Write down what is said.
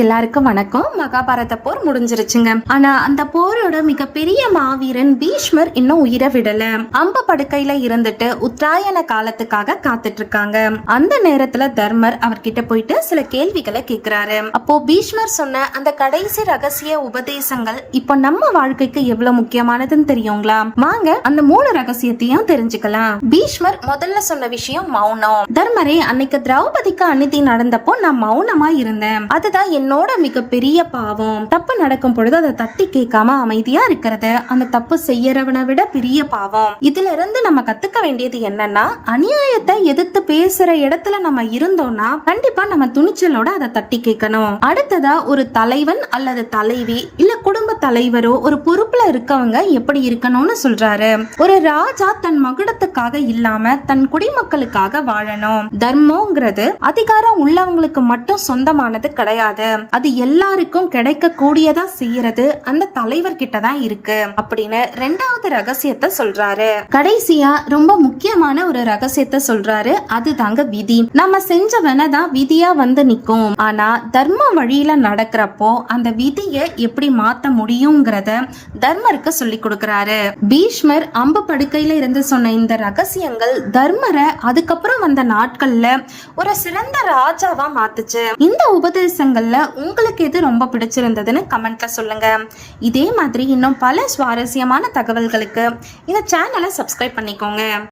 எல்லாருக்கும் வணக்கம். மகாபாரத போர் முடிஞ்சிருச்சுங்க. ஆனா அந்த போரோட மிகப்பெரிய மாவீரன் பீஷ்மர் இன்னும் உயிரை விடல. அம்ப படுக்கையில இருந்துட்டு உத்தராயண காலத்துக்காக காத்துட்டு இருக்காங்க. அந்த நேரத்துல தர்மர் அவர்கிட்ட போயிட்டு சில கேள்விகளை கேக்குறாரு. அப்போ பீஷ்மர் சொன்ன அந்த கடைசி ரகசிய உபதேசங்கள் இப்போ நம்ம வாழ்க்கைக்கு எவ்வளவு முக்கியமானதுன்னு தெரியுங்களா? வாங்க அந்த 3 ரகசியத்தையும் தெரிஞ்சுக்கலாம். பீஷ்மர் முதல்ல சொன்ன விஷயம் மௌனம். தர்மரே, அன்னைக்கு திரௌபதிக்கு அநீதி நடந்தப்போ நான் மௌனமா இருந்தேன். அதுதான் என்னோட மிகப்பெரிய பாவம். தப்பு நடக்கும் பொழுது அதை தட்டி கேட்காம அமைதியா இருக்கிறது அந்த தப்பு செய்யறவனை விட பெரிய பாவம். இதுல இருந்து நம்ம கத்துக்க வேண்டியது என்னன்னா, அநியாயத்தை எதிர்த்து பேசுற இடத்துல நம்ம இருந்தோம்னா கண்டிப்பா நம்ம துணிச்சலோட அதை தட்டி கேட்கணும். அடுத்ததா ஒரு தலைவன் அல்லது தலைவி இல்ல குடும்ப தலைவரோ ஒரு பொறுப்புல இருக்கவங்க எப்படி இருக்கணும்னு சொல்றாரு. ஒரு ராஜா தன் மகுடத்துக்காக இல்லாம தன் குடிமக்களுக்காக வாழணும். தர்மங்கிறது அதிகாரம் உள்ளவங்களுக்கு மட்டும் சொந்தமானது கிடையாது. அது எல்லாருக்கும் கிடைக்க கூடியதா செய்யறது அந்த தலைவர் கிட்ட தான் இருக்கு அப்படின்னு 2வது ரகசியத்தை சொல்றாரு. கடைசியா ரொம்ப முக்கியமான ஒரு ரகசியத்தை சொல்றாரு. அதுதாங்க விதி. நம்ம செஞ்ச வேணதான் விதியா வந்து நிக்கும். ஆனா தர்ம வழியில நடக்கிறப்போ அந்த விதியை எப்படி மாத்த முடியுங்கிறத தர்மருக்கு சொல்லி கொடுக்கிறாரு. பீஷ்மர் அம்பு படுக்கையில இருந்து சொன்ன இந்த ரகசியங்கள் தர்மரை அதுக்கப்புறம் வந்த நாட்கள்ல ஒரு சிறந்த ராஜாவா மாத்துச்சு. இந்த உபதேசங்கள்ல உங்களுக்கு எது ரொம்ப பிடிச்சிருந்ததுன்னு கமெண்ட்ல சொல்லுங்க. இதே மாதிரி இன்னும் பல சுவாரஸ்யமான தகவல்களுக்கு இந்த சேனலை சப்ஸ்கிரைப் பண்ணிக்கோங்க.